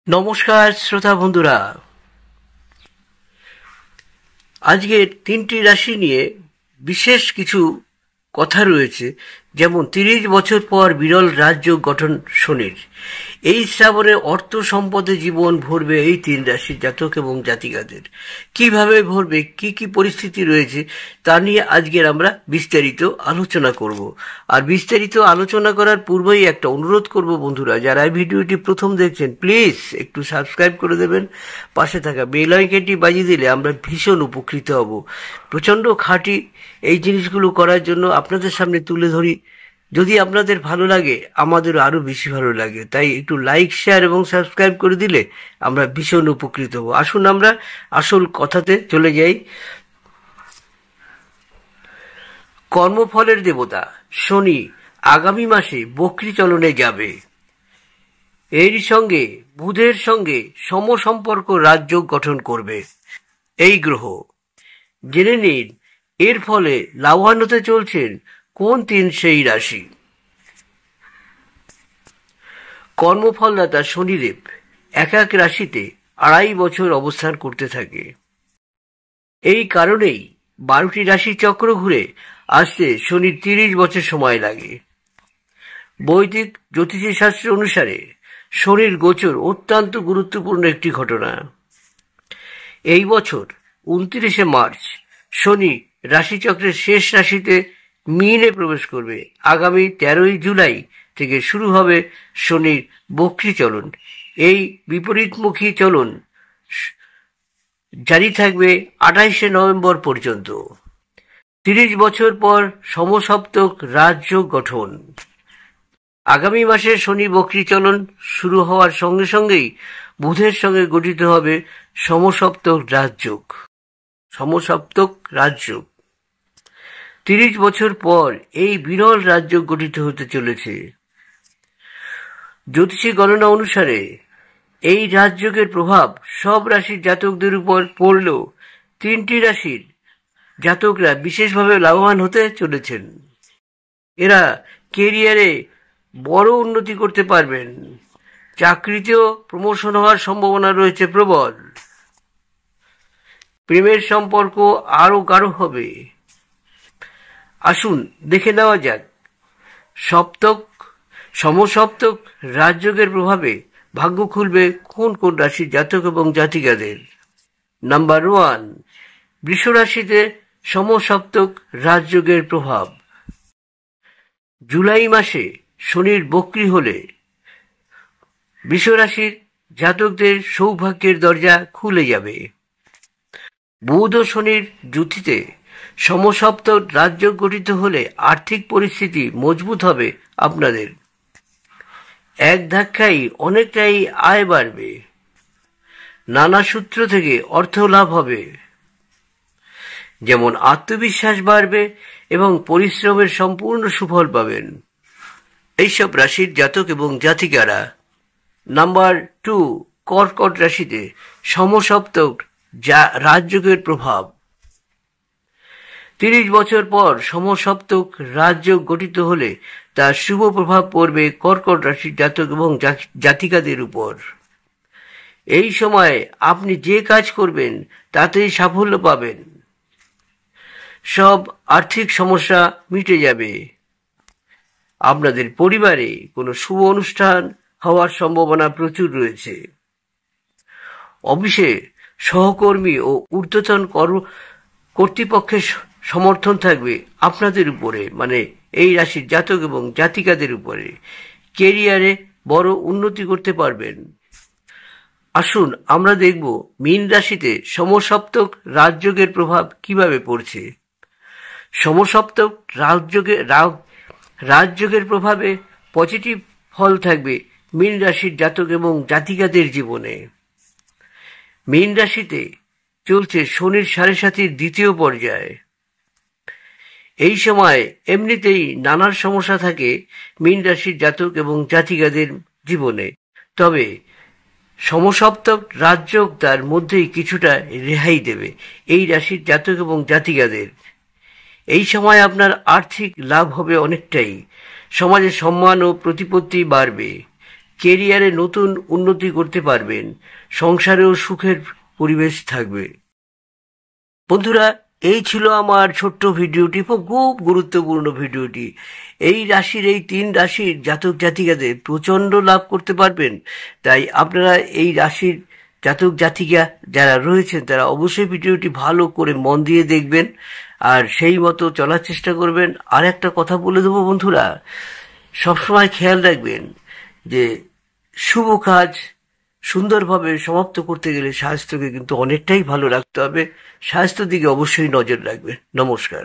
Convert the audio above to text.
নমস্কার শ্রোতা বন্ধুরা, আজকে 3টি রাশি নিয়ে বিশেষ কিছু কথা রয়েছে। যেমন 30 বছর পর বিরল রাজযোগ গঠন শনির। এই শ্রাবণে অর্থ সম্পদে জীবন ভরবে এই 3 রাশির জাতক এবং জাতিকাদের। কিভাবে ভরবে, কি কি পরিস্থিতি রয়েছে তা নিয়ে আজকের আমরা বিস্তারিত আলোচনা করব। আর বিস্তারিত আলোচনা করার পূর্বেই একটা অনুরোধ করব বন্ধুরা, যারা এই ভিডিওটি প্রথম দেখছেন প্লিজ একটু সাবস্ক্রাইব করে দেবেন। পাশে থাকা বেল আইকনটি বাজিয়ে দিলে আমরা ভীষণ উপকৃত হব। প্রচণ্ড খাঁটি এই জিনিসগুলো করার জন্য আপনাদের সামনে তুলে ধরি। যদি আপনাদের ভালো লাগে আমাদেরও আরও বেশি ভালো লাগে, তাই একটু লাইক, শেয়ার এবং সাবস্ক্রাইব করে দিলে আমরা ভীষণ উপকৃত হব। আসুন আমরা আসল কথাতে চলে যাই। কর্মফলের দেবতা শনি আগামী মাসে বক্রী চলনে যাবে। এর সঙ্গে বুধের সঙ্গে সমসম্পর্ক রাজযোগ গঠন করবে এই গ্রহ। জেনে নিন এর ফলে লাভবান হতে চলছেন কোন 3 সেই রাশি। কর্মফলদাতা শনিদেব এক এক রাশিতে 2.5 বছর অবস্থান করতে থাকে। এই কারণেই 12টি রাশি চক্র ঘুরে আসতে শনির 30 বছর সময় লাগে। বৈদিক জ্যোতিষী শাস্ত্র অনুসারে শনির গোচর অত্যন্ত গুরুত্বপূর্ণ একটি ঘটনা। এই বছর 29শে মার্চ শনি রাশিচক্রের শেষ রাশিতে মীনে প্রবেশ করবে। আগামী 13ই জুলাই থেকে শুরু হবে শনির বক্রী চলন। এই বিপরীতমুখী চলন জারি থাকবে 28শে নভেম্বর পর্যন্ত। 30 বছর পর সমসপ্তক রাজযোগ গঠন। আগামী মাসে শনি বক্রী চলন শুরু হওয়ার সঙ্গে সঙ্গেই বুধের সঙ্গে গঠিত হবে সমসপ্তক রাজযোগ। 30 বছর পর এই বিরল রাজযোগ গঠিত হতে চলেছে। জ্যোতিষী গণনা অনুসারে এই রাজযোগের প্রভাব সব রাশির জাতকদের উপর পড়লেও 3টি রাশির জাতকরা বিশেষভাবে লাভবান হতে চলেছেন। এরা কেরিয়ারে বড় উন্নতি করতে পারবেন। চাকরিতেও প্রমোশন হওয়ার সম্ভাবনা রয়েছে প্রবল। প্রেমের সম্পর্ক আরো গাঢ় হবে। আসুন দেখে নেওয়া যাক সমসপ্তক রাজযোগের প্রভাবে ভাগ্য খুলবে কোন কোন রাশির জাতক এবং জাতিকাদের। নাম্বার 1, বৃষ রাশিতে সমসপ্তক রাজযোগের প্রভাব। জুলাই মাসে শনির বক্রী হলে বৃষ রাশির জাতকদের সৌভাগ্যের দরজা খুলে যাবে। বুধ ও শনির যুতিতে সমসপ্তক রাজযোগ গঠিত হলে আর্থিক পরিস্থিতি মজবুত হবে আপনাদের। এক ধাক্কায় অনেকটাই আয় বাড়বে। নানা সূত্র থেকে অর্থ লাভ হবে। যেমন আত্মবিশ্বাস বাড়বে এবং পরিশ্রমের সম্পূর্ণ সুফল পাবেন এইসব রাশির জাতক এবং জাতিকারা। নাম্বার 2, কর্কট রাশিতে সমসপ্তক রাজযোগের প্রভাব। 30 বছর পর সমসপ্তক রাজযোগ গঠিত হলে তার শুভ প্রভাব পড়বে কর্কট রাশির জাতক এবং জাতিকাদের উপর। এই সময় আপনি যে কাজ করবেন তাতেই সাফল্য পাবেন। সব আর্থিক সমস্যা মিটে যাবে। আপনাদের পরিবারে কোনো শুভ অনুষ্ঠান হওয়ার সম্ভাবনা প্রচুর রয়েছে। অফিসে সহকর্মী ও ঊর্ধ্বতন কর্তৃপক্ষের সমর্থন থাকবে আপনাদের উপরে, মানে এই রাশির জাতক এবং জাতিকাদের উপরে। কেরিয়ারে বড় উন্নতি করতে পারবেন। আসুন আমরা দেখব মীন রাশিতে সমসপ্তক রাজযোগের প্রভাব কিভাবে পড়ছে। সমসপ্তক রাজযোগের প্রভাবে পজিটিভ ফল থাকবে মীন রাশির জাতক এবং জাতিকাদের জীবনে। মীন রাশিতে চলছে শনির 7.5 দ্বিতীয় পর্যায়। এই সময় এমনিতেই নানান সমস্যা থাকে মীন রাশির জাতক এবং জাতিকাদের জীবনে, তবে সমসপ্তক রাজযোগ তার মধ্যেই কিছুটা রেহাই দেবে এই রাশির জাতক এবং জাতিকাদের। এই সময় আপনার আর্থিক লাভ হবে অনেকটাই। সমাজে সম্মান ও প্রতিপত্তি বাড়বে। কেরিয়ারে নতুন উন্নতি করতে পারবেন, সংসারেও সুখের পরিবেশ থাকবে। বন্ধুরা, এই ছিল আমার ছোট্ট ভিডিওটি, খুব গুরুত্বপূর্ণ ভিডিওটি। এই রাশির, এই 3 রাশির জাতক জাতিকাদের প্রচণ্ড লাভ করতে পারবেন। তাই আপনারা এই রাশির জাতক জাতিকা যারা রয়েছেন তারা অবশ্যই ভিডিওটি ভালো করে মন দিয়ে দেখবেন আর সেই মতো চলার চেষ্টা করবেন। আর একটা কথা বলে দেবো বন্ধুরা, সবসময় খেয়াল রাখবেন যে শুভ কাজ সুন্দরভাবে সমাপ্ত করতে গেলে স্বাস্থ্যকে কিন্তু অনেকটাই ভালো রাখতে হবে। স্বাস্থ্যের দিকে অবশ্যই নজর রাখবেন। নমস্কার।